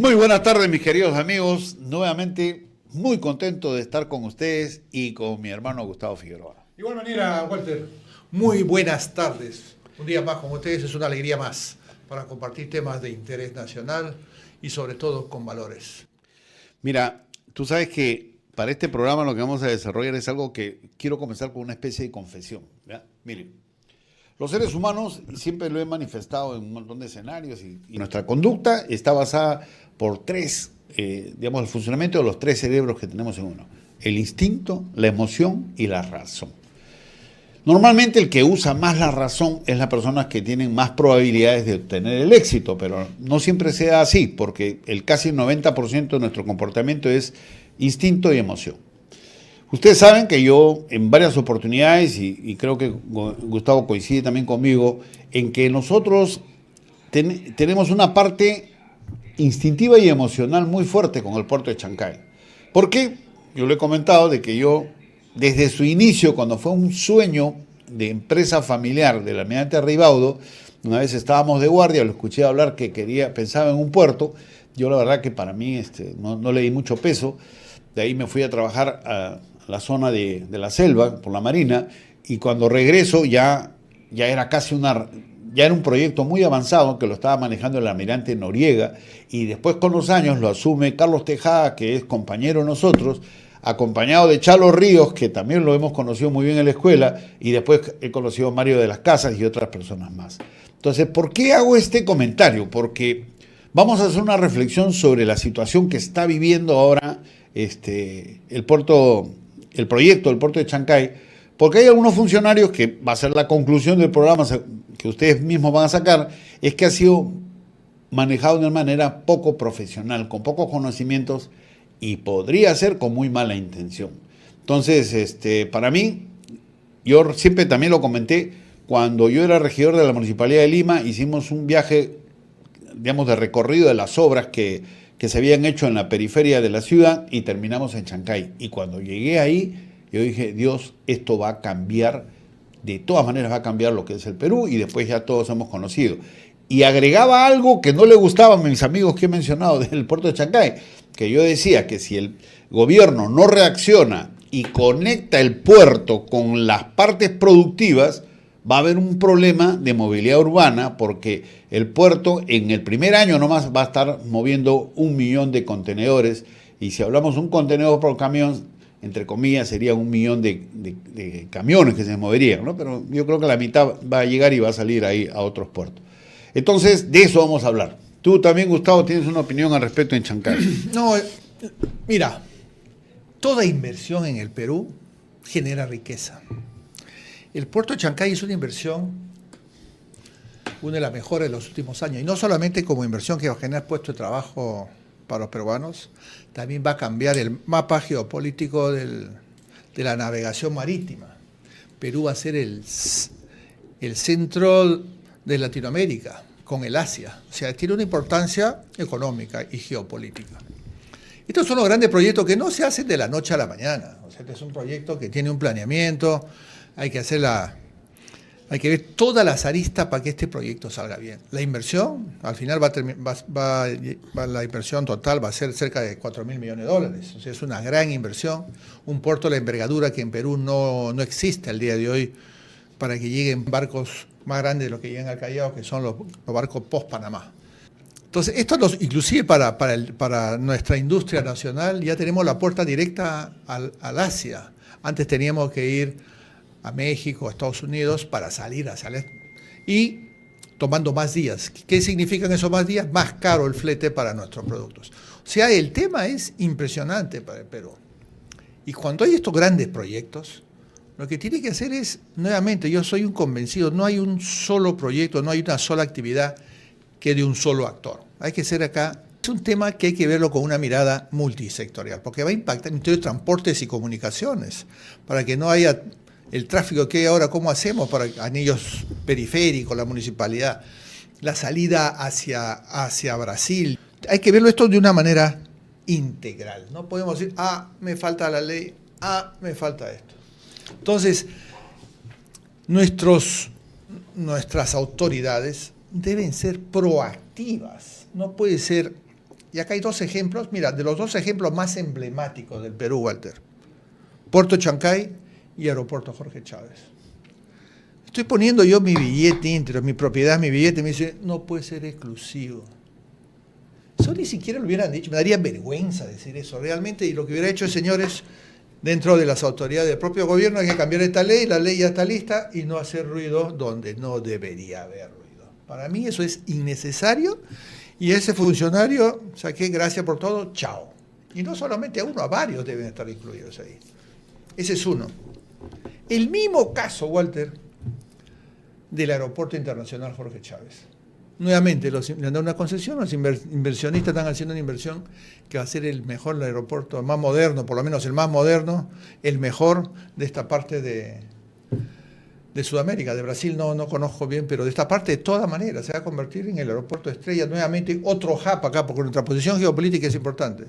Muy buenas tardes, mis queridos amigos. Nuevamente, muy contento de estar con ustedes y con mi hermano Gustavo Figueroa. De igual manera, Walter, muy buenas tardes. Un día más con ustedes es una alegría más para compartir temas de interés nacional y sobre todo con valores. Mira, tú sabes que para este programa lo que vamos a desarrollar es algo que quiero comenzar con una especie de confesión. ¿Ya? Miren, los seres humanos, siempre lo he manifestado en un montón de escenarios y nuestra conducta está basada por el funcionamiento de los tres cerebros que tenemos en uno: el instinto, la emoción y la razón. Normalmente el que usa más la razón es la persona que tiene más probabilidades de obtener el éxito, pero no siempre sea así, porque el casi 90% de nuestro comportamiento es instinto y emoción. Ustedes saben que yo en varias oportunidades, y creo que Gustavo coincide también conmigo, en que nosotros tenemos una parte instintiva y emocional muy fuerte con el puerto de Chancay. ¿Por qué? Yo le he comentado de que yo, desde su inicio, cuando fue un sueño de empresa familiar del almirante Ribaudo, una vez estábamos de guardia, lo escuché hablar que pensaba en un puerto. Yo la verdad que para mí no le di mucho peso. De ahí me fui a trabajar a la zona de la selva, por la Marina, y cuando regreso ya era un proyecto muy avanzado que lo estaba manejando el almirante Noriega, y después con los años lo asume Carlos Tejada, que es compañero de nosotros, acompañado de Chalo Ríos, que también lo hemos conocido muy bien en la escuela, y después he conocido a Mario de las Casas y otras personas más. Entonces, ¿por qué hago este comentario? Porque vamos a hacer una reflexión sobre la situación que está viviendo ahora el proyecto del puerto de Chancay, porque hay algunos funcionarios, que va a ser la conclusión del programa que ustedes mismos van a sacar, es que ha sido manejado de una manera poco profesional, con pocos conocimientos, y podría ser con muy mala intención. Entonces, para mí, yo siempre también lo comenté, cuando yo era regidor de la Municipalidad de Lima, hicimos un viaje, digamos, de recorrido de las obras que se habían hecho en la periferia de la ciudad, y terminamos en Chancay. Y cuando llegué ahí, yo dije, Dios, esto va a cambiar, de todas maneras va a cambiar lo que es el Perú, y después ya todos hemos conocido. Y agregaba algo que no le gustaba a mis amigos que he mencionado del puerto de Chancay, que yo decía que si el gobierno no reacciona y conecta el puerto con las partes productivas, va a haber un problema de movilidad urbana, porque el puerto en el primer año nomás va a estar moviendo 1 millón de contenedores, y si hablamos de un contenedor por camión, entre comillas, sería 1 millón de camiones que se moverían, ¿no? Pero yo creo que la mitad va a llegar y va a salir ahí a otros puertos. Entonces, de eso vamos a hablar. Tú también, Gustavo, tienes una opinión al respecto en Chancay. No, mira, toda inversión en el Perú genera riqueza. El puerto de Chancay es una inversión, una de las mejores de los últimos años, y no solamente como inversión que va a generar puestos de trabajo para los peruanos, también va a cambiar el mapa geopolítico de la navegación marítima. Perú va a ser el centro de Latinoamérica con el Asia, o sea, tiene una importancia económica y geopolítica. Estos son los grandes proyectos que no se hacen de la noche a la mañana, o sea, este es un proyecto que tiene un planeamiento, hay que ver todas las aristas para que este proyecto salga bien. La inversión, al final la inversión total va a ser cerca de 4.000 millones de dólares. O sea, es una gran inversión, un puerto de la envergadura que en Perú no existe al día de hoy, para que lleguen barcos más grandes de los que llegan al Callao, que son los barcos post-Panamá. Entonces, inclusive para nuestra industria nacional, ya tenemos la puerta directa al Asia. Antes teníamos que ir a México, a Estados Unidos, para salir hacia el este. Y tomando más días. ¿Qué significan esos más días? Más caro el flete para nuestros productos. O sea, el tema es impresionante para el Perú. Y cuando hay estos grandes proyectos, lo que tiene que hacer es, nuevamente, yo soy un convencido, no hay un solo proyecto, no hay una sola actividad que de un solo actor. Hay que ser acá. Es un tema que hay que verlo con una mirada multisectorial, porque va a impactar en transportes y comunicaciones, para que no haya el tráfico que hay ahora. ¿Cómo hacemos para anillos periféricos, la municipalidad, la salida hacia Brasil? Hay que verlo esto de una manera integral. No podemos decir, me falta la ley, me falta esto. Entonces, nuestras autoridades deben ser proactivas. No puede ser Y acá hay dos ejemplos, mira, de los dos ejemplos más emblemáticos del Perú, Walter. Puerto Chancay y Aeropuerto Jorge Chávez. Estoy poniendo yo mi billete íntegro, mi propiedad, mi billete, me dice, no puede ser exclusivo. Eso ni siquiera lo hubieran dicho, me daría vergüenza decir eso realmente, y lo que hubiera hecho el señor es, dentro de las autoridades del propio gobierno, hay que cambiar esta ley, la ley ya está lista, y no hacer ruido donde no debería haber ruido. Para mí eso es innecesario, y ese funcionario, saqué gracias por todo, chao. Y no solamente a uno, a varios deben estar incluidos ahí. Ese es uno. El mismo caso, Walter, del Aeropuerto Internacional Jorge Chávez. Nuevamente, le han dado una concesión, los inversionistas están haciendo una inversión que va a ser el mejor aeropuerto, el más moderno, por lo menos el más moderno, el mejor de esta parte de Sudamérica. De Brasil no conozco bien, pero de esta parte de todas maneras se va a convertir en el aeropuerto estrella, nuevamente otro hub acá, porque nuestra posición geopolítica es importante.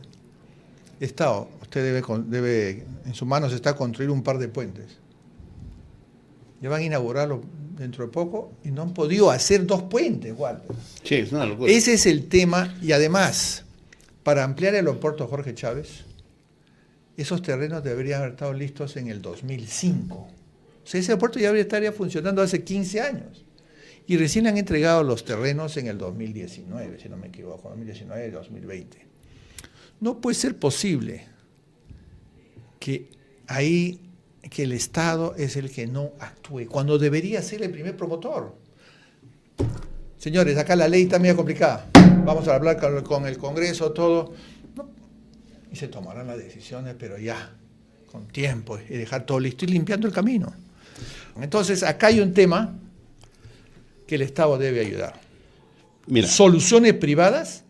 Estado, usted debe, en sus manos está construir un par de puentes. Ya van a inaugurarlo dentro de poco y no han podido hacer 2 puentes, Walter. Sí, es una locura. Ese es el tema, y además, para ampliar el aeropuerto Jorge Chávez, esos terrenos deberían haber estado listos en el 2005. O sea, ese aeropuerto ya debería estar funcionando hace 15 años. Y recién han entregado los terrenos en el 2019, si no me equivoco, 2019 y 2020. No puede ser posible que el Estado es el que no actúe, cuando debería ser el primer promotor. Señores, acá la ley está medio complicada. Vamos a hablar con el Congreso, todo. No. Y se tomarán las decisiones, pero ya, con tiempo, y dejar todo listo y limpiando el camino. Entonces, acá hay un tema que el Estado debe ayudar. Mira. Soluciones privadas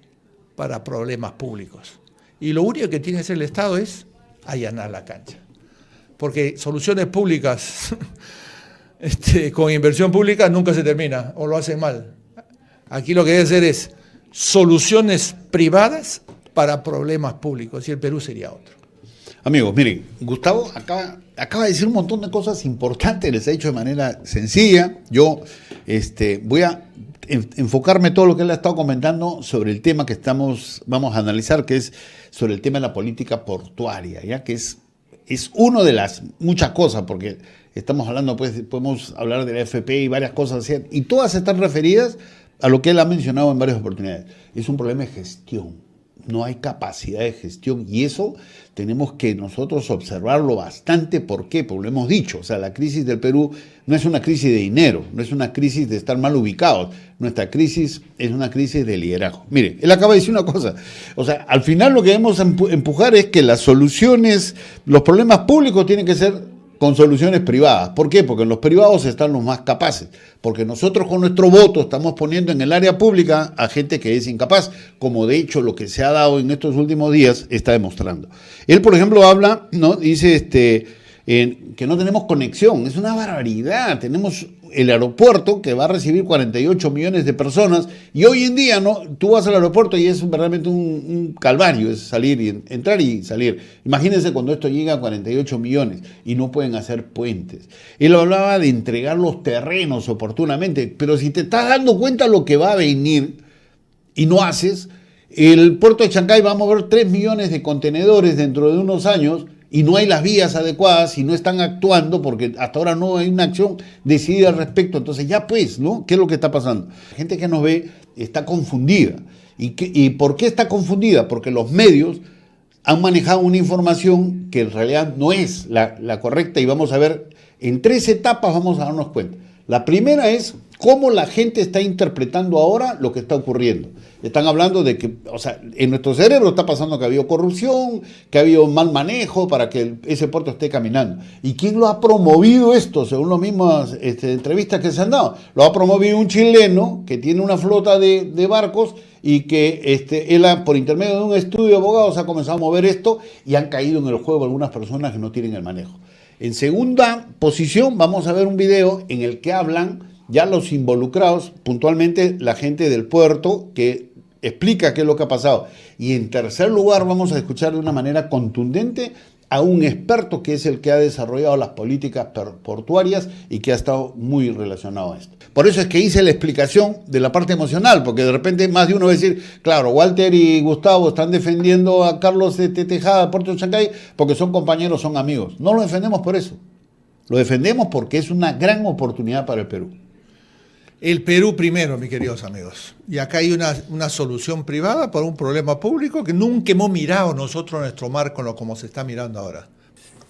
para problemas públicos. Y lo único que tiene que hacer el Estado es allanar la cancha. Porque soluciones públicas con inversión pública nunca se termina, o lo hacen mal. Aquí lo que debe hacer es soluciones privadas para problemas públicos, y el Perú sería otro. Amigos, miren, Gustavo acaba de decir un montón de cosas importantes, les ha dicho de manera sencilla. Yo voy a enfocarme todo lo que él ha estado comentando sobre el tema que vamos a analizar, que es sobre el tema de la política portuaria, ya que es una de las muchas cosas, porque estamos hablando, pues, podemos hablar de la FP y varias cosas así, y todas están referidas a lo que él ha mencionado en varias oportunidades. Es un problema de gestión, no hay capacidad de gestión, y eso tenemos que nosotros observarlo bastante. ¿Por qué? Porque lo hemos dicho, o sea, la crisis del Perú no es una crisis de dinero, no es una crisis de estar mal ubicados, nuestra crisis es una crisis de liderazgo. Mire, él acaba de decir una cosa, o sea, al final lo que debemos empujar es que las soluciones, los problemas públicos tienen que ser con soluciones privadas. ¿Por qué? Porque en los privados están los más capaces, porque nosotros con nuestro voto estamos poniendo en el área pública a gente que es incapaz, como de hecho lo que se ha dado en estos últimos días está demostrando. Él, por ejemplo, habla, ¿no? Dice que no tenemos conexión, es una barbaridad. Tenemos el aeropuerto que va a recibir 48 millones de personas, y hoy en día no, tú vas al aeropuerto y es realmente un calvario, es salir y entrar y salir. Imagínense cuando esto llega a 48 millones y no pueden hacer puentes. Él hablaba de entregar los terrenos oportunamente, pero si te estás dando cuenta lo que va a venir y no haces, el puerto de Chancay va a mover 3 millones de contenedores dentro de unos años, y no hay las vías adecuadas y no están actuando porque hasta ahora no hay una acción decidida al respecto. Entonces ya pues, ¿no? ¿Qué es lo que está pasando? La gente que nos ve está confundida. ¿Y por qué está confundida? Porque los medios han manejado una información que en realidad no es la correcta, y vamos a ver, en 3 etapas vamos a darnos cuenta. La primera es cómo la gente está interpretando ahora lo que está ocurriendo. Están hablando de que, o sea, en nuestro cerebro está pasando que ha habido corrupción, que ha habido mal manejo para que ese puerto esté caminando. ¿Y quién lo ha promovido esto? Según las mismas entrevistas que se han dado. Lo ha promovido un chileno que tiene una flota de barcos, y que él, por intermedio de un estudio de abogados, ha comenzado a mover esto, y han caído en el juego algunas personas que no tienen el manejo. En segunda posición vamos a ver un video en el que hablan ya los involucrados, puntualmente la gente del puerto, que explica qué es lo que ha pasado. Y en tercer lugar vamos a escuchar de una manera contundente a un experto que es el que ha desarrollado las políticas portuarias y que ha estado muy relacionado a esto. Por eso es que hice la explicación de la parte emocional, porque de repente más de uno va a decir, claro, Walter y Gustavo están defendiendo a Carlos Tejada, Puerto de Chancay, porque son compañeros, son amigos. No lo defendemos por eso. Lo defendemos porque es una gran oportunidad para el Perú. El Perú primero, mis queridos amigos. Y acá hay una solución privada para un problema público que nunca hemos mirado nosotros en nuestro mar como se está mirando ahora.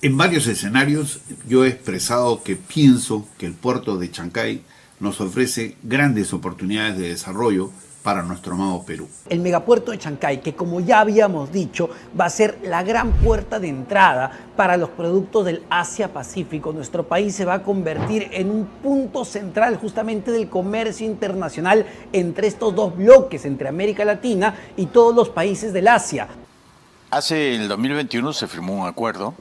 En varios escenarios yo he expresado que pienso que el puerto de Chancay nos ofrece grandes oportunidades de desarrollo para nuestro amado Perú. El megapuerto de Chancay, que como ya habíamos dicho, va a ser la gran puerta de entrada para los productos del Asia-Pacífico. Nuestro país se va a convertir en un punto central justamente del comercio internacional entre estos dos bloques, entre América Latina y todos los países del Asia. Hace el 2021 se firmó un acuerdo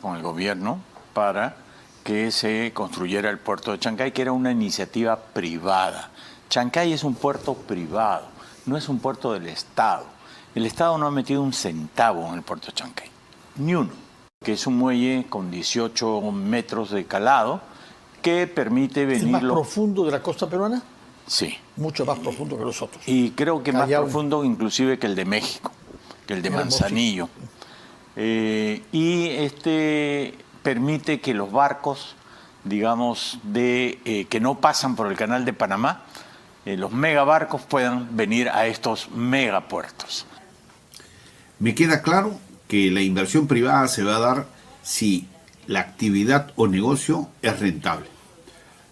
con el gobierno para que se construyera el puerto de Chancay, que era una iniciativa privada. Chancay es un puerto privado, no es un puerto del Estado. El Estado no ha metido un centavo en el puerto de Chancay, ni uno, que es un muelle con 18 metros de calado que permite venir... ¿El más profundo de la costa peruana? Sí. Mucho más profundo que los otros. Y creo que más profundo inclusive que el de México, que el de Manzanillo. Y permite que los barcos, digamos, que no pasan por el canal de Panamá, los megabarcos puedan venir a estos megapuertos. Me queda claro que la inversión privada se va a dar si la actividad o negocio es rentable.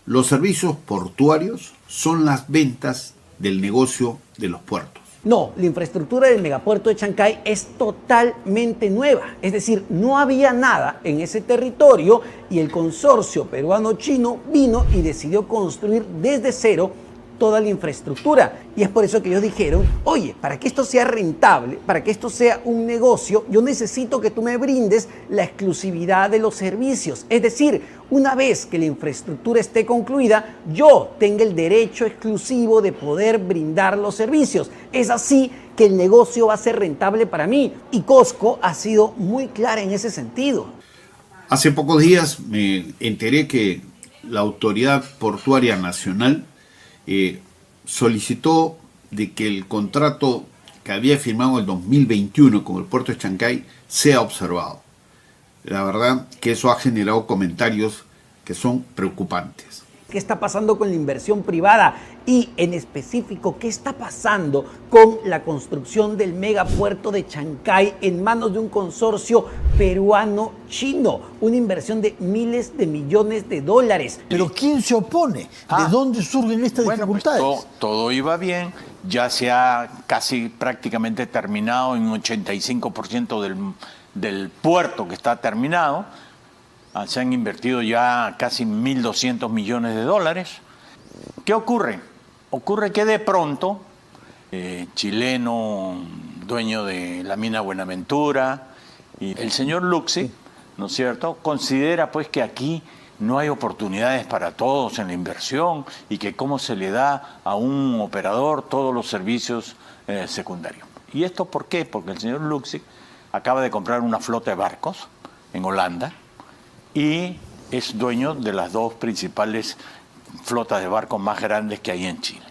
Los servicios portuarios son las ventas del negocio de los puertos. No, la infraestructura del megapuerto de Chancay es totalmente nueva. Es decir, no había nada en ese territorio y el consorcio peruano-chino vino y decidió construir desde cero toda la infraestructura. Y es por eso que ellos dijeron, oye, para que esto sea rentable, para que esto sea un negocio, yo necesito que tú me brindes la exclusividad de los servicios. Es decir, una vez que la infraestructura esté concluida, yo tenga el derecho exclusivo de poder brindar los servicios. Es así que el negocio va a ser rentable para mí. Y Cosco ha sido muy clara en ese sentido. Hace pocos días me enteré que la Autoridad Portuaria Nacional solicitó de que el contrato que había firmado en el 2021 con el puerto de Chancay sea observado. La verdad que eso ha generado comentarios que son preocupantes. ¿Qué está pasando con la inversión privada? Y en específico, ¿qué está pasando con la construcción del megapuerto de Chancay en manos de un consorcio peruano-chino? Una inversión de miles de millones de dólares. ¿Pero quién se opone? ¿De dónde surgen estas dificultades? Pues todo iba bien, ya se ha casi prácticamente terminado en un 85% del puerto que está terminado. Se han invertido ya casi 1.200 millones de dólares. ¿Qué ocurre? Ocurre que de pronto, chileno, dueño de la mina Buenaventura, y el señor Luxi, ¿no es cierto?, considera pues que aquí no hay oportunidades para todos en la inversión y que cómo se le da a un operador todos los servicios secundarios. ¿Y esto por qué? Porque el señor Luxi acaba de comprar una flota de barcos en Holanda, y es dueño de las dos principales flotas de barcos más grandes que hay en Chile.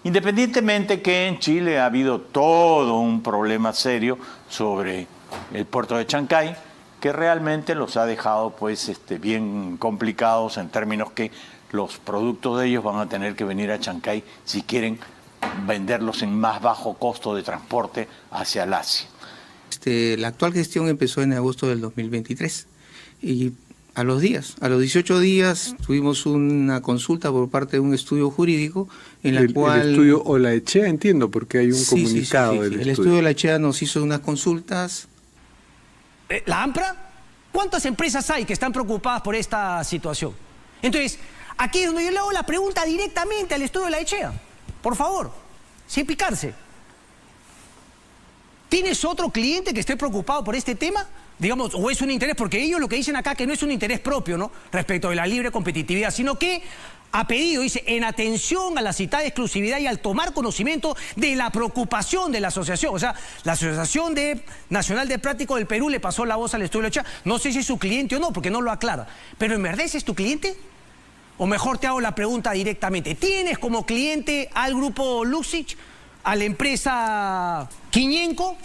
Independientemente que en Chile ha habido todo un problema serio sobre el puerto de Chancay, que realmente los ha dejado pues bien complicados en términos que los productos de ellos van a tener que venir a Chancay si quieren venderlos en más bajo costo de transporte hacia el Asia. La actual gestión empezó en agosto del 2023 y a los 18 días tuvimos una consulta por parte de un estudio jurídico en la cual... El estudio Olaechea, entiendo, porque hay un comunicado del estudio. El estudio Olaechea nos hizo unas consultas. ¿La AMPRA? ¿Cuántas empresas hay que están preocupadas por esta situación? Entonces, aquí es donde yo le hago la pregunta directamente al estudio Olaechea. Por favor, sin picarse. ¿Tienes otro cliente que esté preocupado por este tema? digamos, o es un interés, porque ellos lo que dicen acá que no es un interés propio, ¿no? Respecto de la libre competitividad, sino que ha pedido, dice, en atención a la citada exclusividad y al tomar conocimiento de la preocupación de la asociación. O sea, la Asociación Nacional de Prácticos del Perú le pasó la voz al estudio de la Echea. No sé si es su cliente o no, porque no lo aclara. Pero ¿en verdad ese es tu cliente? O mejor te hago la pregunta directamente. ¿Tienes como cliente al grupo Luxich, a la empresa Quiñenco,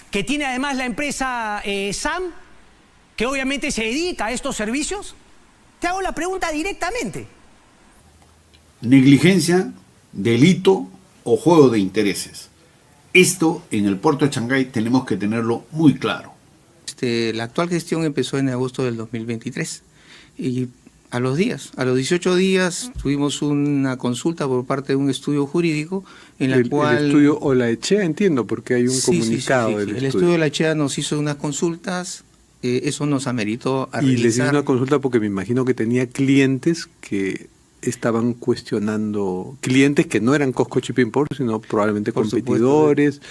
que tiene además la empresa SAM, que obviamente se dedica a estos servicios? Te hago la pregunta directamente. Negligencia, delito o juego de intereses. Esto en el puerto de Chancay tenemos que tenerlo muy claro. La actual gestión empezó en agosto del 2023 y a los 18 días tuvimos una consulta por parte de un estudio jurídico en la cual... El estudio Olaechea, entiendo, porque hay un comunicado del El estudio Olaechea nos hizo unas consultas, eso nos ameritó a realizar... Y les hizo una consulta porque me imagino que tenía clientes que estaban cuestionando, clientes que no eran Cosco Shipping Port, sino probablemente Por competidores,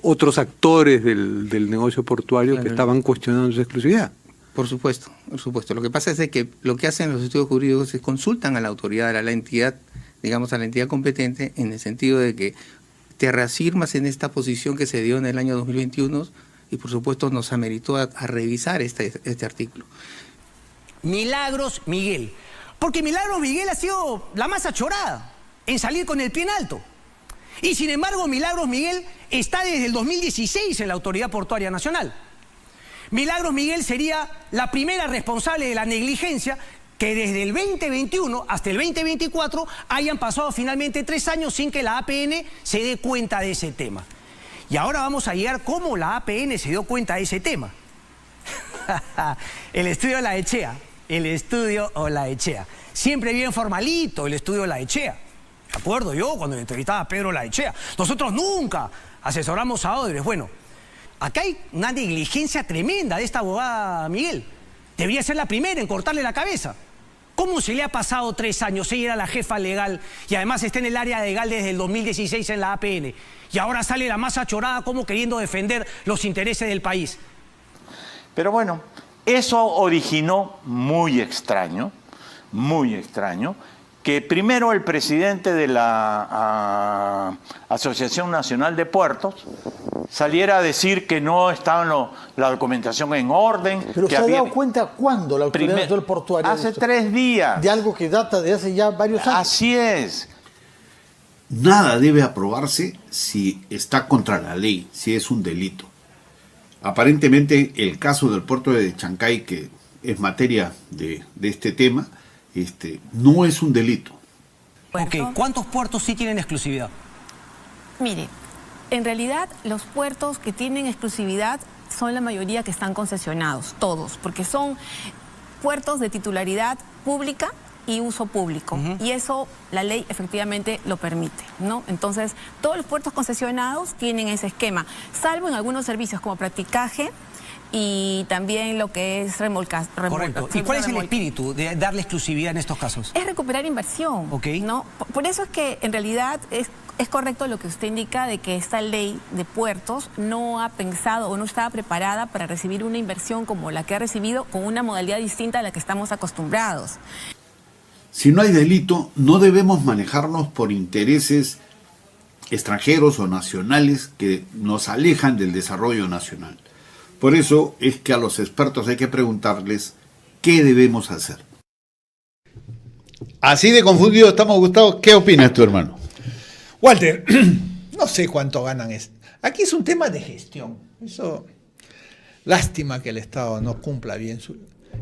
otros actores del negocio portuario que estaban cuestionando su exclusividad. Por supuesto, por supuesto. Lo que pasa es de que lo que hacen los estudios jurídicos es consultan a la autoridad, a la entidad, digamos a la entidad competente, en el sentido de que te reafirmas en esta posición que se dio en el año 2021 y por supuesto nos ameritó a revisar este artículo. Milagros Miguel. Porque Milagros Miguel ha sido la más achorada en salir con el pie en alto. Y sin embargo, Milagros Miguel está desde el 2016 en la Autoridad Portuaria Nacional. Milagros Miguel sería la primera responsable de la negligencia que desde el 2021 hasta el 2024 hayan pasado finalmente 3 años sin que la APN se dé cuenta de ese tema. Y ahora vamos a llegar cómo la APN se dio cuenta de ese tema. El estudio Olaechea. El estudio Olaechea. Siempre bien formalito el estudio Olaechea. ¿De acuerdo? Yo cuando entrevistaba a Pedro Olaechea. Nosotros nunca asesoramos a Odebrecht. Bueno, acá hay una negligencia tremenda de esta abogada Miguel. Debería ser la primera en cortarle la cabeza. ¿Cómo se le ha pasado 3 años? Ella era la jefa legal y además está en el área legal desde el 2016 en la APN. Y ahora sale la más achorada como queriendo defender los intereses del país. Pero bueno, eso originó muy extraño, que primero el presidente de la Asociación Nacional de Puertos saliera a decir que no estaba la documentación en orden. Pero que ¿se había... ha dado cuenta cuándo la Autoridad Nacional Portuaria? Hace 3 días. De algo que data de hace ya varios años. Así es. Nada debe aprobarse si está contra la ley, si es un delito. Aparentemente el caso del puerto de Chancay, que es materia de este tema, no es un delito. Ok, ¿cuántos puertos sí tienen exclusividad? Mire, en realidad los puertos que tienen exclusividad son la mayoría que están concesionados, todos, porque son puertos de titularidad pública y uso público. Y eso la ley efectivamente lo permite, ¿no? Entonces, todos los puertos concesionados tienen ese esquema, salvo en algunos servicios como practicaje y también lo que es remolcas. Correcto. ¿Y cuál es el espíritu de darle exclusividad en estos casos? Es recuperar inversión, ¿no? Por eso es que en realidad es correcto lo que usted indica de que esta ley de puertos no ha pensado o no estaba preparada para recibir una inversión como la que ha recibido con una modalidad distinta a la que estamos acostumbrados. Si no hay delito, no debemos manejarnos por intereses extranjeros o nacionales que nos alejan del desarrollo nacional. Por eso es que a los expertos hay que preguntarles qué debemos hacer. Así de confundido estamos, Gustavo. ¿Qué opinas tú, hermano? Walter, no sé cuánto ganan. Aquí es un tema de gestión. Eso, lástima que el Estado no cumpla bien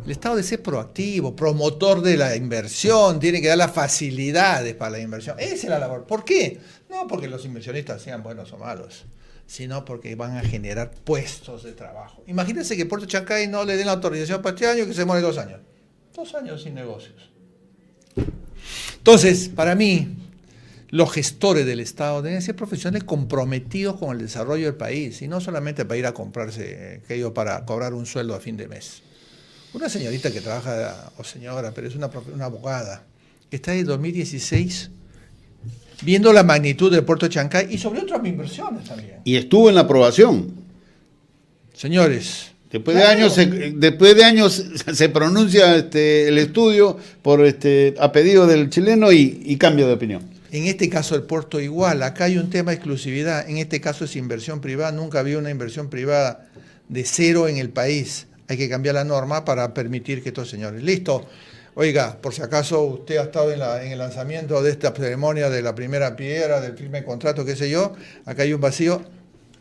El Estado debe ser proactivo, promotor de la inversión, tiene que dar las facilidades para la inversión. Esa es la labor. ¿Por qué? No porque los inversionistas sean buenos o malos, sino porque van a generar puestos de trabajo. Imagínense que Puerto Chancay no le den la autorización para este año, que se muere 2 años. 2 años sin negocios. Entonces, para mí, los gestores del Estado deben ser profesionales comprometidos con el desarrollo del país, y no solamente para ir a comprarse aquello para cobrar un sueldo a fin de mes. Una señorita que trabaja, o señora, pero es una abogada, que está desde 2016 viendo la magnitud del puerto de Chancay y sobre otras inversiones también. Y estuvo en la aprobación. Señores, Después de años se pronuncia el estudio a pedido del chileno y cambia de opinión. En este caso el puerto igual, acá hay un tema de exclusividad, en este caso es inversión privada, nunca había una inversión privada de cero en el país. Hay que cambiar la norma para permitir que estos señores... Listo. Oiga, por si acaso usted ha estado en el lanzamiento de esta ceremonia de la primera piedra, del firme de contrato, qué sé yo, acá hay un vacío.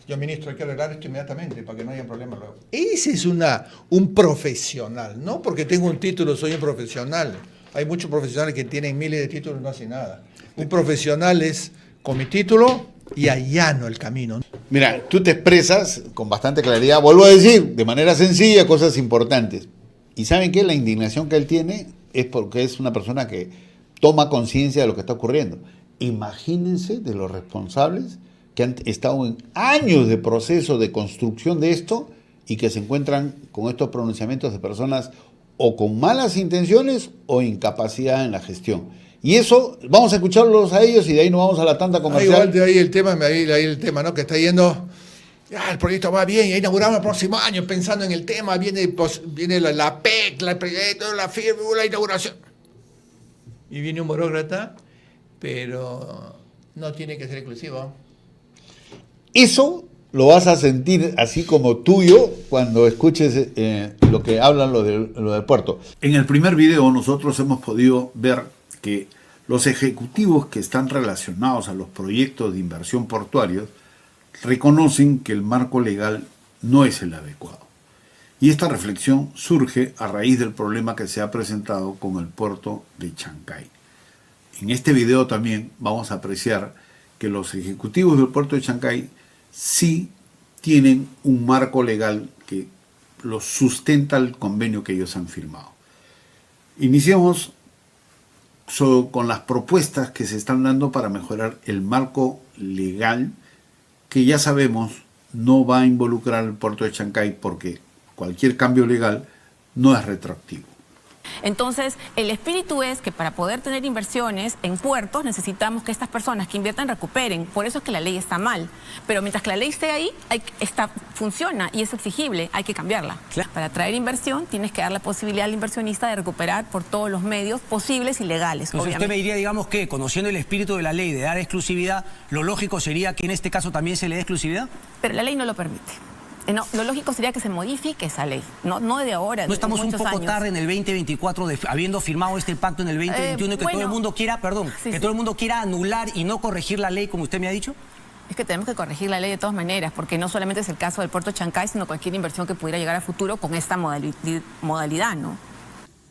Señor ministro, hay que arreglar esto inmediatamente para que no haya problema luego. Ese es un profesional, no porque tengo un título soy un profesional. Hay muchos profesionales que tienen miles de títulos y no hacen nada. Un profesional es con mi título y allano el camino. Mira, tú te expresas con bastante claridad, vuelvo a decir, de manera sencilla, cosas importantes. ¿Y saben qué? La indignación que él tiene es porque es una persona que toma conciencia de lo que está ocurriendo. Imagínense de los responsables que han estado en años de proceso de construcción de esto y que se encuentran con estos pronunciamientos de personas o con malas intenciones o incapacidad en la gestión. Y eso, vamos a escucharlos a ellos y de ahí nos vamos a la tanda comercial. Igual de ahí el tema, ¿no? Que está yendo... el proyecto va bien, ya inauguramos el próximo año pensando en el tema, viene la PEC, la firma, la inauguración. Y viene un burócrata, pero no tiene que ser exclusivo. Eso lo vas a sentir así como tuyo cuando escuches lo que hablan lo del puerto. En el primer video nosotros hemos podido ver que los ejecutivos que están relacionados a los proyectos de inversión portuarios reconocen que el marco legal no es el adecuado. Y esta reflexión surge a raíz del problema que se ha presentado con el puerto de Chancay. En este video también vamos a apreciar que los ejecutivos del puerto de Chancay sí tienen un marco legal que los sustenta el convenio que ellos han firmado. Iniciamos con las propuestas que se están dando para mejorar el marco legal que ya sabemos no va a involucrar al puerto de Chancay porque cualquier cambio legal no es retroactivo. Entonces, el espíritu es que para poder tener inversiones en puertos necesitamos que estas personas que inviertan recuperen. Por eso es que la ley está mal. Pero mientras que la ley esté ahí, funciona y es exigible, hay que cambiarla. Claro. Para atraer inversión tienes que dar la posibilidad al inversionista de recuperar por todos los medios posibles y legales. Entonces usted me diría, digamos, que conociendo el espíritu de la ley de dar exclusividad, lo lógico sería que en este caso también se le dé exclusividad. Pero la ley no lo permite. No, lo lógico sería que se modifique esa ley, no de ahora. ¿No estamos un poco tarde en el 2024 habiendo firmado este pacto en el 2021 que todo el mundo quiera, todo el mundo quiera anular y no corregir la ley como usted me ha dicho? Es que tenemos que corregir la ley de todas maneras, porque no solamente es el caso del puerto de Chancay, sino cualquier inversión que pudiera llegar a futuro con esta modalidad, ¿no?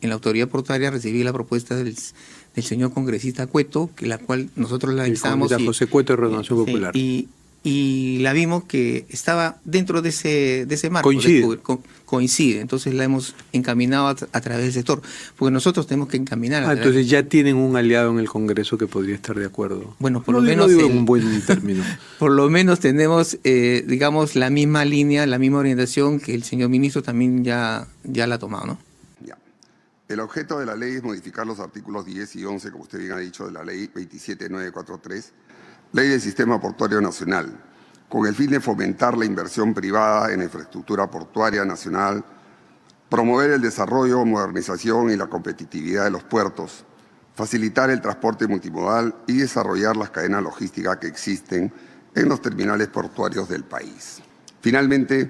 En la autoridad portuaria recibí la propuesta del señor congresista Cueto, la cual nosotros la revisamos. José Cueto de Renovación Popular. Y la vimos que estaba dentro de ese marco. Coincide. Entonces la hemos encaminado a través del sector. Porque nosotros tenemos que encaminar. Entonces ya tienen un aliado en el Congreso que podría estar de acuerdo. Bueno, por lo menos. Un buen término. Por lo menos tenemos, digamos, la misma línea, la misma orientación que el señor ministro también ya la ha tomado, ¿no? Ya. El objeto de la ley es modificar los artículos 10 y 11, como usted bien ha dicho, de la ley 27943. Ley del Sistema Portuario Nacional, con el fin de fomentar la inversión privada en infraestructura portuaria nacional, promover el desarrollo, modernización y la competitividad de los puertos, facilitar el transporte multimodal y desarrollar las cadenas logísticas que existen en los terminales portuarios del país. Finalmente,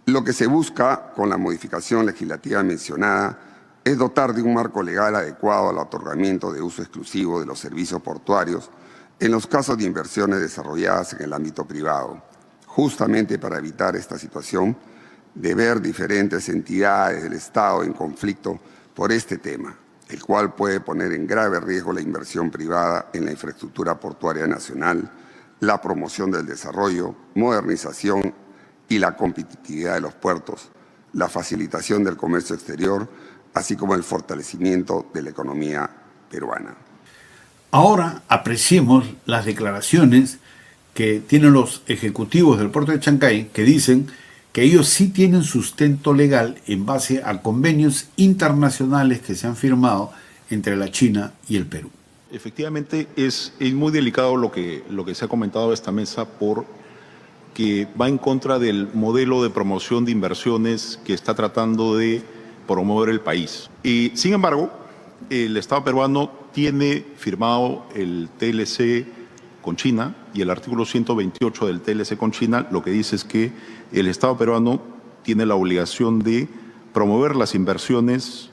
lo que se busca con la modificación legislativa mencionada es dotar de un marco legal adecuado al otorgamiento de uso exclusivo de los servicios portuarios en los casos de inversiones desarrolladas en el ámbito privado, justamente para evitar esta situación de ver diferentes entidades del Estado en conflicto por este tema, el cual puede poner en grave riesgo la inversión privada en la infraestructura portuaria nacional, la promoción del desarrollo, modernización y la competitividad de los puertos, la facilitación del comercio exterior, así como el fortalecimiento de la economía peruana. Ahora apreciemos las declaraciones que tienen los ejecutivos del puerto de Chancay que dicen que ellos sí tienen sustento legal en base a convenios internacionales que se han firmado entre la China y el Perú. Efectivamente es muy delicado lo que se ha comentado en esta mesa por que va en contra del modelo de promoción de inversiones que está tratando de promover el país. Y, sin embargo, el Estado peruano tiene firmado el TLC con China, y el artículo 128 del TLC con China lo que dice es que el Estado peruano tiene la obligación de promover las inversiones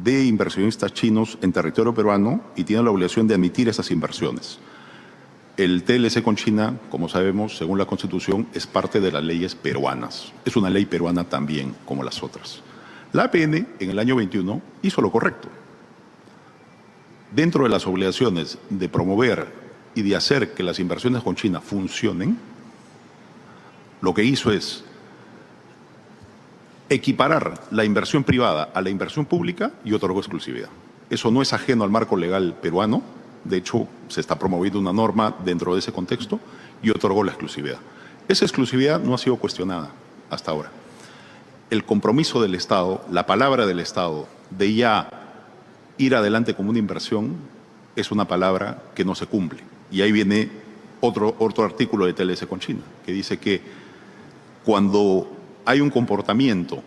de inversionistas chinos en territorio peruano y tiene la obligación de admitir esas inversiones. El TLC con China, como sabemos, según la Constitución, es parte de las leyes peruanas. Es una ley peruana también, como las otras. La APN, en el año 21, hizo lo correcto. Dentro de las obligaciones de promover y de hacer que las inversiones con China funcionen, lo que hizo es equiparar la inversión privada a la inversión pública y otorgó exclusividad. Eso no es ajeno al marco legal peruano. De hecho, se está promoviendo una norma dentro de ese contexto y otorgó la exclusividad. Esa exclusividad no ha sido cuestionada hasta ahora. El compromiso del Estado, la palabra del Estado de ya ir adelante como una inversión es una palabra que no se cumple. Y ahí viene otro artículo de TLC con China, que dice que cuando hay un comportamiento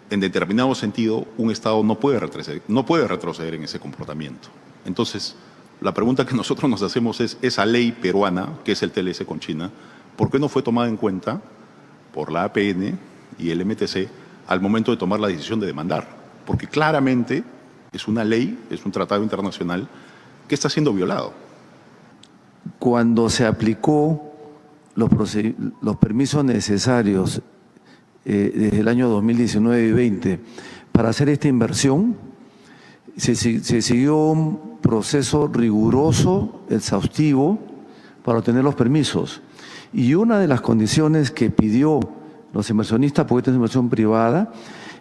en determinado sentido, un Estado no puede retroceder en ese comportamiento. Entonces, la pregunta que nosotros nos hacemos es, esa ley peruana, que es el TLC con China, ¿por qué no fue tomada en cuenta por la APN y el MTC al momento de tomar la decisión de demandar? Porque claramente es una ley, es un tratado internacional que está siendo violado. Cuando se aplicó los permisos necesarios desde el año 2019 y 20 para hacer esta inversión, se siguió un proceso riguroso, exhaustivo, para obtener los permisos. Y una de las condiciones que pidió los inversionistas, porque esta es inversión privada,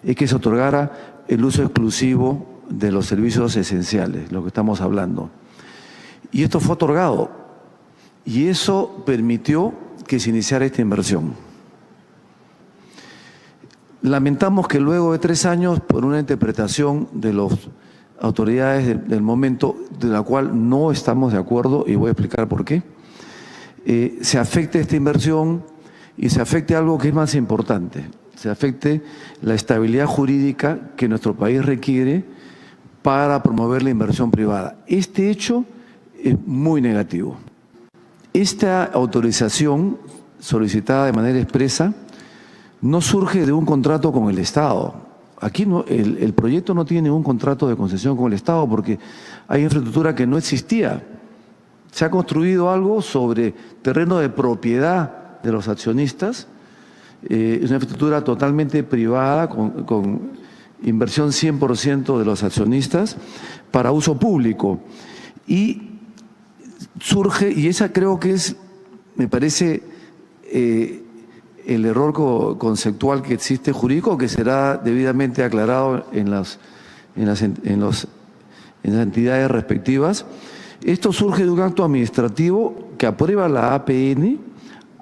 es que se otorgara el uso exclusivo de los servicios esenciales, lo que estamos hablando. Y esto fue otorgado. Y eso permitió que se iniciara esta inversión. Lamentamos que luego de 3 años, por una interpretación de las autoridades del momento, de la cual no estamos de acuerdo, y voy a explicar por qué, se afecte esta inversión y se afecte algo que es más importante, se afecte la estabilidad jurídica que nuestro país requiere para promover la inversión privada. Este hecho es muy negativo. Esta autorización solicitada de manera expresa no surge de un contrato con el Estado. Aquí no, el proyecto no tiene un contrato de concesión con el Estado porque hay infraestructura que no existía. Se ha construido algo sobre terreno de propiedad de los accionistas. Es una infraestructura totalmente privada con inversión 100% de los accionistas para uso público. Y surge, y esa creo que es, me parece, el error conceptual que existe jurídico, que será debidamente aclarado en las entidades respectivas. Esto surge de un acto administrativo que aprueba la APN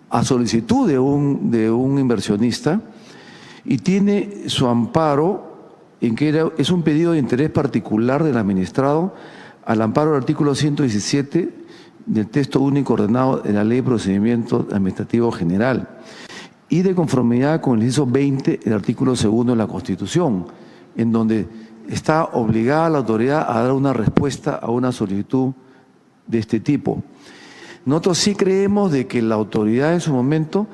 a solicitud de un inversionista y tiene su amparo en que es un pedido de interés particular del administrado al amparo del artículo 117 del texto único ordenado de la Ley de Procedimiento Administrativo General y de conformidad con el inciso 20 del artículo 2 de la Constitución, en donde está obligada la autoridad a dar una respuesta a una solicitud de este tipo. Nosotros sí creemos de que la autoridad en su momento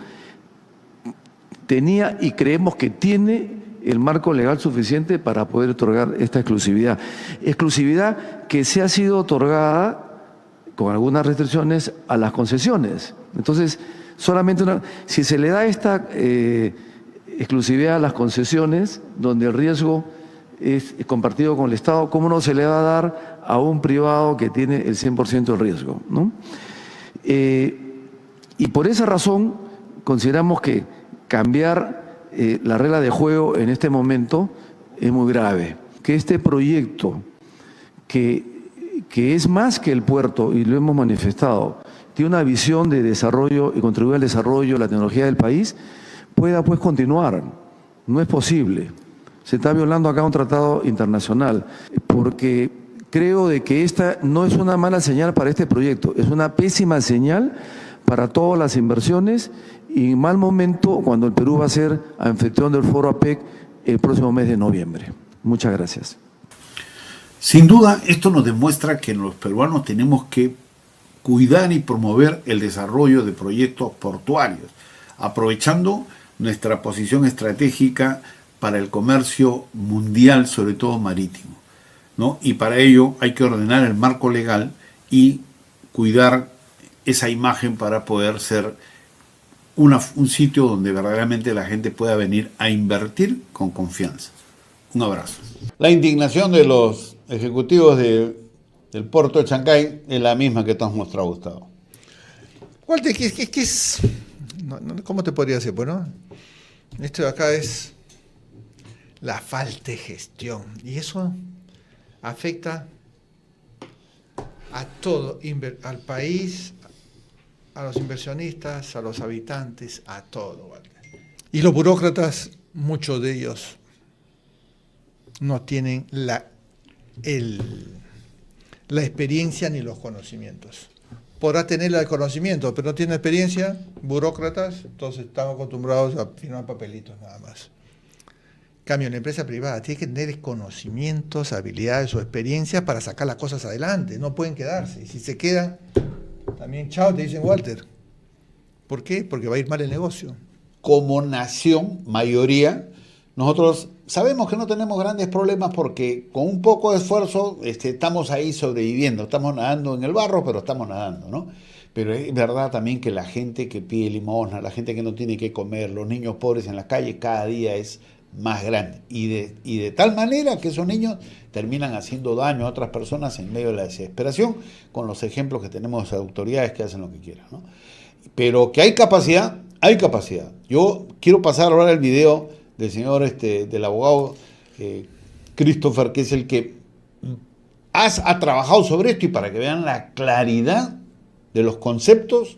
tenía y creemos que tiene el marco legal suficiente para poder otorgar esta exclusividad. Exclusividad que se ha sido otorgada con algunas restricciones a las concesiones. Entonces, solamente si se le da esta exclusividad a las concesiones, donde el riesgo es compartido con el Estado, ¿cómo no se le va a dar a un privado que tiene el 100% del riesgo, ¿no? Y por esa razón consideramos que cambiar la regla de juego en este momento es muy grave. Que este proyecto, que es más que el puerto, y lo hemos manifestado, tiene una visión de desarrollo y contribuir al desarrollo de la tecnología del país, pueda pues continuar. No es posible. Se está violando acá un tratado internacional, porque creo de que esta no es una mala señal para este proyecto, es una pésima señal para todas las inversiones y en mal momento cuando el Perú va a ser anfitrión del Foro APEC el próximo mes de noviembre. Muchas gracias. Sin duda, esto nos demuestra que los peruanos tenemos que cuidar y promover el desarrollo de proyectos portuarios, aprovechando nuestra posición estratégica para el comercio mundial, sobre todo marítimo, ¿no? Y para ello hay que ordenar el marco legal y cuidar esa imagen para poder ser un sitio donde verdaderamente la gente pueda venir a invertir con confianza. Un abrazo. La indignación de los ejecutivos del puerto de Chancay es la misma que te has mostrado, Gustavo. Walter, ¿qué es? ¿Cómo te podría decir? Bueno, esto de acá es la falta de gestión. Y eso afecta a todo, al país, a los inversionistas, a los habitantes, a todo, Walter. Y los burócratas, muchos de ellos no tienen la experiencia ni los conocimientos. Podrá tener el conocimiento, pero no tiene experiencia, burócratas, entonces están acostumbrados a firmar papelitos nada más. En cambio, en la empresa privada tiene que tener conocimientos, habilidades o experiencias para sacar las cosas adelante, no pueden quedarse. Y si se quedan, también chao, te dicen Walter. ¿Por qué? Porque va a ir mal el negocio. Como nación, mayoría, nosotros sabemos que no tenemos grandes problemas porque con un poco de esfuerzo estamos ahí sobreviviendo, estamos nadando en el barro, pero estamos nadando, ¿no? Pero es verdad también que la gente que pide limosna, la gente que no tiene que comer, los niños pobres en la calle, cada día es más grande. Y de tal manera que esos niños terminan haciendo daño a otras personas en medio de la desesperación, con los ejemplos que tenemos de autoridades que hacen lo que quieran, ¿no? Pero que hay capacidad, hay capacidad. Yo quiero pasar ahora el video del señor, del abogado Christopher, que es el que ha trabajado sobre esto, y para que vean la claridad de los conceptos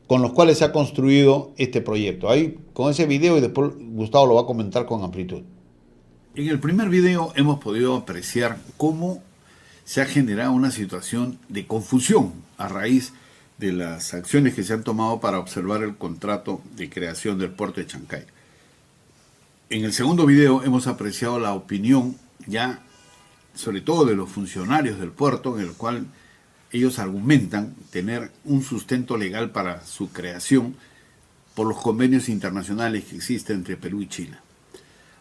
con los cuales se ha construido este proyecto. Ahí con ese video, y después Gustavo lo va a comentar con amplitud. En el primer video hemos podido apreciar cómo se ha generado una situación de confusión a raíz de las acciones que se han tomado para observar el contrato de creación del puerto de Chancay. En el segundo video hemos apreciado la opinión ya, sobre todo de los funcionarios del puerto, en el cual ellos argumentan tener un sustento legal para su creación por los convenios internacionales que existen entre Perú y Chile.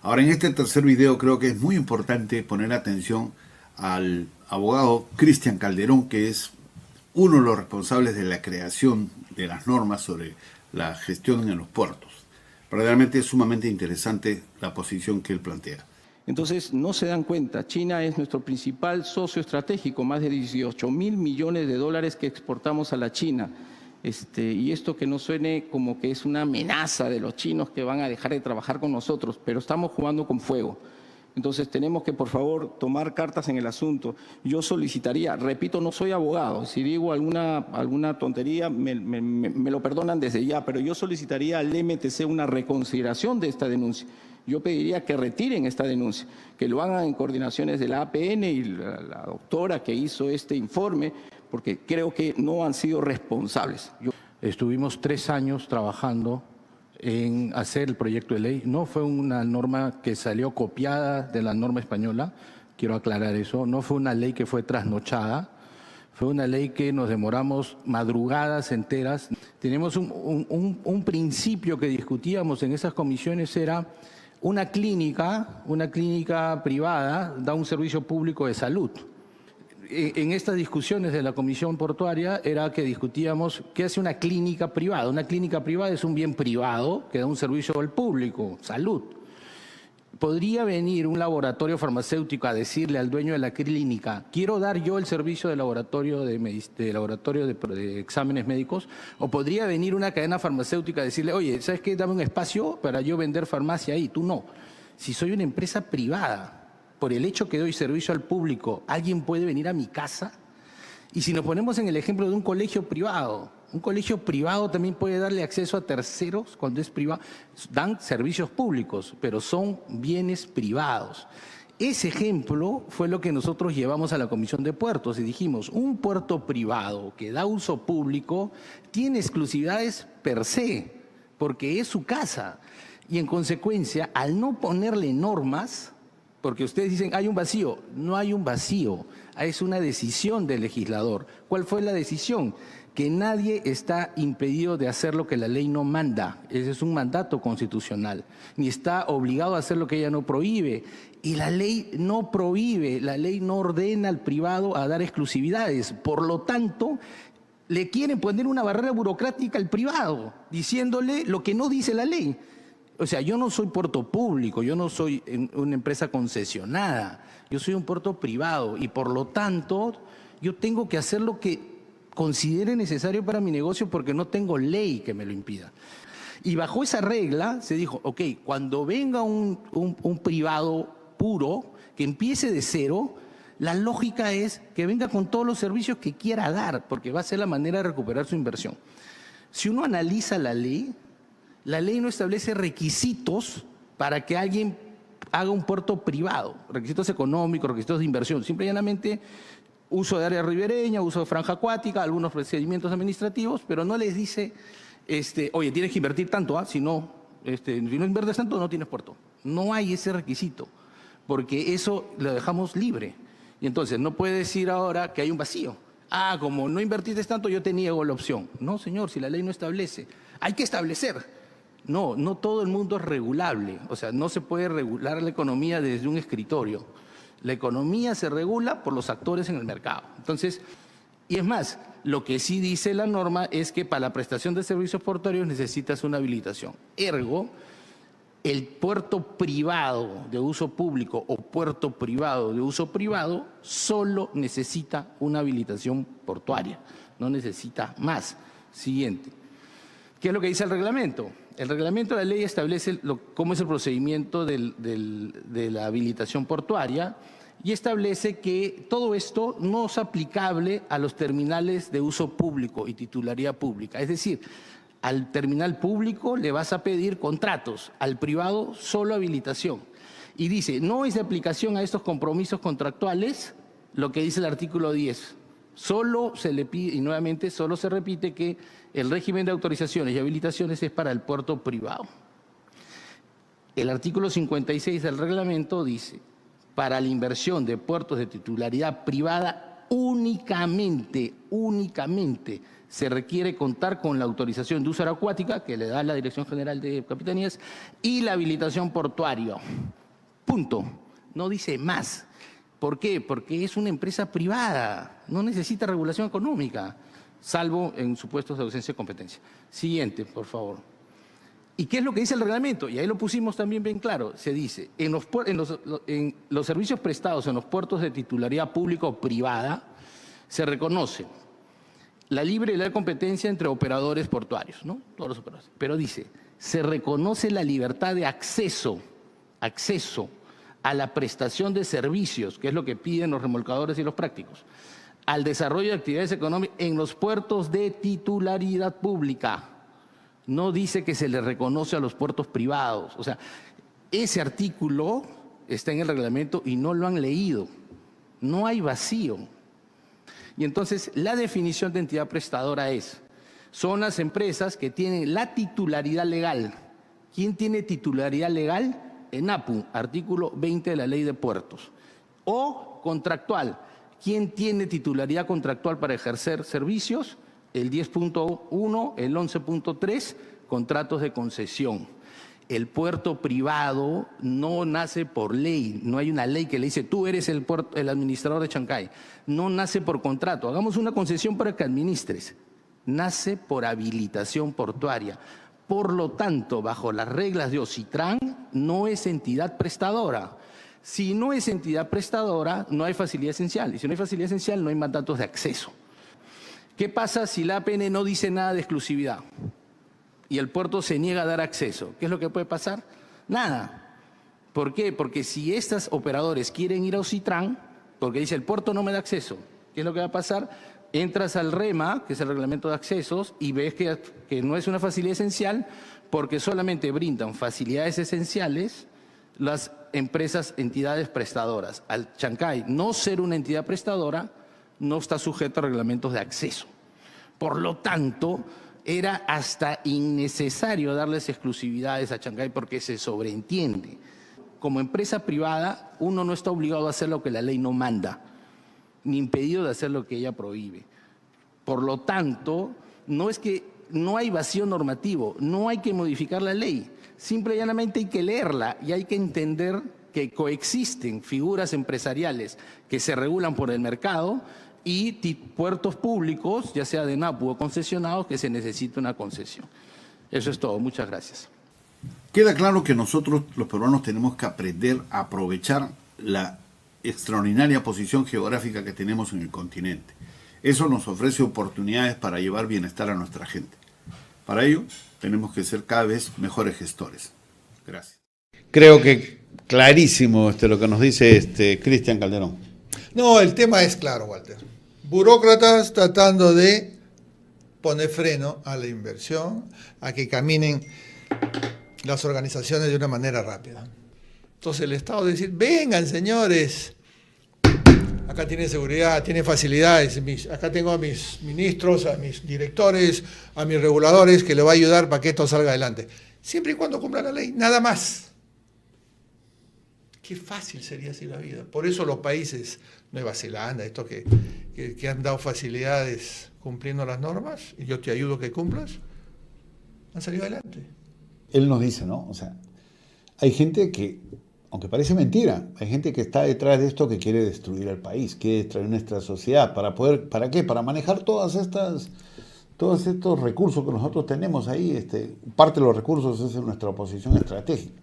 Ahora, en este tercer video creo que es muy importante poner atención al abogado Cristian Calderón, que es uno de los responsables de la creación de las normas sobre la gestión en los puertos. Verdaderamente es sumamente interesante la posición que él plantea. Entonces, no se dan cuenta, China es nuestro principal socio estratégico, más de 18.000 millones de dólares que exportamos a la China. Y esto que no suene como que es una amenaza de los chinos que van a dejar de trabajar con nosotros, pero estamos jugando con fuego. Entonces tenemos que, por favor, tomar cartas en el asunto. Yo solicitaría, repito, no soy abogado, si digo alguna tontería me lo perdonan desde ya, pero yo solicitaría al MTC una reconsideración de esta denuncia. Yo pediría que retiren esta denuncia, que lo hagan en coordinaciones de la APN y la doctora que hizo este informe, porque creo que no han sido responsables. Estuvimos 3 años trabajando en hacer el proyecto de ley. No fue una norma que salió copiada de la norma española, quiero aclarar eso. No fue una ley que fue trasnochada, fue una ley que nos demoramos madrugadas enteras. Tenemos un principio que discutíamos en esas comisiones, era una clínica privada da un servicio público de salud. En estas discusiones de la Comisión Portuaria era que discutíamos qué hace una clínica privada. Una clínica privada es un bien privado que da un servicio al público, salud. ¿Podría venir un laboratorio farmacéutico a decirle al dueño de la clínica, quiero dar yo el servicio de laboratorio de exámenes médicos? ¿O podría venir una cadena farmacéutica a decirle, oye, ¿sabes qué? Dame un espacio para yo vender farmacia ahí? Tú no. Si soy una empresa privada, por el hecho que doy servicio al público, ¿alguien puede venir a mi casa? Y si nos ponemos en el ejemplo de un colegio privado también puede darle acceso a terceros cuando es privado. Dan servicios públicos, pero son bienes privados. Ese ejemplo fue lo que nosotros llevamos a la Comisión de Puertos y dijimos, un puerto privado que da uso público tiene exclusividades per se, porque es su casa. Y en consecuencia, al no ponerle normas, porque ustedes dicen, hay un vacío, no hay un vacío, es una decisión del legislador. ¿Cuál fue la decisión? Que nadie está impedido de hacer lo que la ley no manda. Ese es un mandato constitucional. Ni está obligado a hacer lo que ella no prohíbe. Y la ley no prohíbe, la ley no ordena al privado a dar exclusividades. Por lo tanto, le quieren poner una barrera burocrática al privado, diciéndole lo que no dice la ley. O sea, yo no soy puerto público, yo no soy una empresa concesionada, yo soy un puerto privado y por lo tanto yo tengo que hacer lo que considere necesario para mi negocio porque no tengo ley que me lo impida. Y bajo esa regla se dijo, ok, cuando venga un privado puro que empiece de cero, la lógica es que venga con todos los servicios que quiera dar, porque va a ser la manera de recuperar su inversión. Si uno analiza la ley no establece requisitos para que alguien haga un puerto privado, requisitos económicos, requisitos de inversión, simple y llanamente uso de área ribereña, uso de franja acuática, algunos procedimientos administrativos, pero no les dice, oye, tienes que invertir tanto, si no inviertes tanto no tienes puerto. No hay ese requisito, porque eso lo dejamos libre. Y entonces no puede decir ahora que hay un vacío. Como no invertiste tanto, yo te niego la opción. No, señor, si la ley no establece, hay que establecer. No todo el mundo es regulable. O sea, no se puede regular la economía desde un escritorio. La economía se regula por los actores en el mercado. Entonces, y es más, lo que sí dice la norma es que para la prestación de servicios portuarios necesitas una habilitación. Ergo, el puerto privado de uso público o puerto privado de uso privado solo necesita una habilitación portuaria, no necesita más. Siguiente. ¿Qué es lo que dice el reglamento? El reglamento de la ley establece cómo es el procedimiento de la habilitación portuaria y establece que todo esto no es aplicable a los terminales de uso público y titularidad pública. Es decir, al terminal público le vas a pedir contratos, al privado solo habilitación. Y dice, no es de aplicación a estos compromisos contractuales lo que dice el artículo 10. Solo se le pide, y nuevamente solo se repite que el régimen de autorizaciones y habilitaciones es para el puerto privado. El artículo 56 del reglamento dice, para la inversión de puertos de titularidad privada únicamente se requiere contar con la autorización de uso aeroacuática que le da la Dirección General de Capitanías y la habilitación portuaria. Punto. No dice más. ¿Por qué? Porque es una empresa privada, no necesita regulación económica, salvo en supuestos de ausencia de competencia. Siguiente, por favor. ¿Y qué es lo que dice el reglamento? Y ahí lo pusimos también bien claro. Se dice, en los servicios prestados en los puertos de titularidad pública o privada, se reconoce la libre y la competencia entre operadores portuarios, ¿no? Todos los operadores. Pero dice, se reconoce la libertad de acceso a la prestación de servicios, que es lo que piden los remolcadores y los prácticos, al desarrollo de actividades económicas en los puertos de titularidad pública. No dice que se le reconoce a los puertos privados. O sea, ese artículo está en el reglamento y no lo han leído. No hay vacío. Y entonces la definición de entidad prestadora son las empresas que tienen la titularidad legal. ¿Quién tiene titularidad legal? ENAPU, artículo 20 de la Ley de Puertos. O contractual. ¿Quién tiene titularidad contractual para ejercer servicios? El 10.1, el 11.3, contratos de concesión. El puerto privado no nace por ley, no hay una ley que le dice tú eres el administrador de Chancay. No nace por contrato, hagamos una concesión para que administres. Nace por habilitación portuaria. Por lo tanto, bajo las reglas de OCITRAN, no es entidad prestadora. Si no es entidad prestadora, no hay facilidad esencial. Y si no hay facilidad esencial, no hay mandatos de acceso. ¿Qué pasa si la APN no dice nada de exclusividad y el puerto se niega a dar acceso? ¿Qué es lo que puede pasar? Nada. ¿Por qué? Porque si estos operadores quieren ir a OCITRAN, porque dice el puerto no me da acceso, ¿qué es lo que va a pasar? Entras al REMA, que es el reglamento de accesos, y ves que no es una facilidad esencial porque solamente brindan facilidades esenciales las empresas, entidades prestadoras. Al Chancay no ser una entidad prestadora, no está sujeto a reglamentos de acceso. Por lo tanto, era hasta innecesario darles exclusividades a Chancay porque se sobreentiende. Como empresa privada, uno no está obligado a hacer lo que la ley no manda, ni impedido de hacer lo que ella prohíbe. Por lo tanto, no es que no hay vacío normativo, no hay que modificar la ley, simple y llanamente hay que leerla y hay que entender que coexisten figuras empresariales que se regulan por el mercado y puertos públicos, ya sea de NAPU o concesionados, que se necesita una concesión. Eso es todo. Muchas gracias. Queda claro que nosotros, los peruanos, tenemos que aprender a aprovechar la extraordinaria posición geográfica que tenemos en el continente. Eso nos ofrece oportunidades para llevar bienestar a nuestra gente. Para ello, tenemos que ser cada vez mejores gestores. Gracias. Creo que clarísimo lo que nos dice Cristian Calderón. No, el tema es claro, Walter. Burócratas tratando de poner freno a la inversión, a que caminen las organizaciones de una manera rápida. Entonces el Estado decir, vengan señores, acá tiene seguridad, tiene facilidades, acá tengo a mis ministros, a mis directores, a mis reguladores que le va a ayudar para que esto salga adelante. Siempre y cuando cumpla la ley, nada más. Qué fácil sería así la vida. Por eso los países, Nueva Zelanda, estos que han dado facilidades cumpliendo las normas, y yo te ayudo a que cumplas, han salido adelante. Él nos dice, ¿no? O sea, hay gente que, aunque parece mentira, hay gente que está detrás de esto que quiere destruir al país, quiere destruir nuestra sociedad. ¿Para qué? Para manejar todos estos recursos que nosotros tenemos ahí. Parte de los recursos es en nuestra oposición estratégica.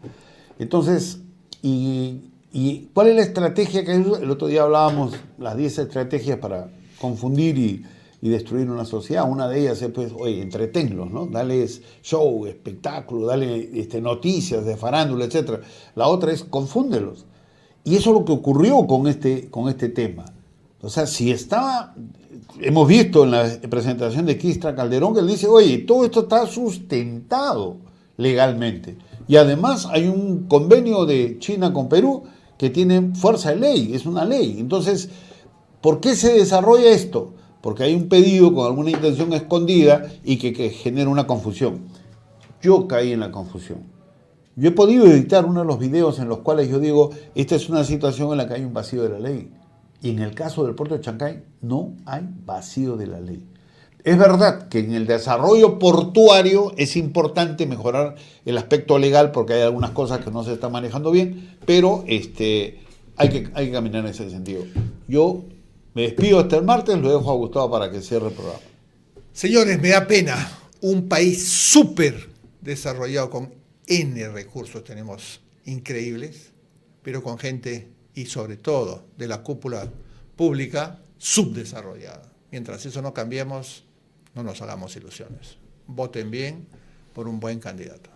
Entonces, ¿y cuál es la estrategia que hay? El otro día hablábamos las 10 estrategias para confundir y destruir una sociedad. Una de ellas es, pues, oye, entretenlos, ¿no? Dales show, espectáculo, dale noticias de farándula, etc. La otra es confúndelos. Y eso es lo que ocurrió con este tema. O sea, hemos visto en la presentación de Cristian Calderón que él dice, oye, todo esto está sustentado legalmente. Y además hay un convenio de China con Perú que tiene fuerza de ley, es una ley. Entonces, ¿por qué se desarrolla esto? Porque hay un pedido con alguna intención escondida y que genera una confusión. Yo caí en la confusión. Yo he podido editar uno de los videos en los cuales yo digo, esta es una situación en la que hay un vacío de la ley. Y en el caso del puerto de Chancay no hay vacío de la ley. Es verdad que en el desarrollo portuario es importante mejorar el aspecto legal porque hay algunas cosas que no se están manejando bien, pero hay que caminar en ese sentido. Yo me despido hasta el martes, lo dejo a Gustavo para que cierre el programa. Señores, me da pena. Un país súper desarrollado con N recursos tenemos increíbles, pero con gente y sobre todo de la cúpula pública subdesarrollada. Mientras eso no cambiemos, no nos hagamos ilusiones. Voten bien por un buen candidato.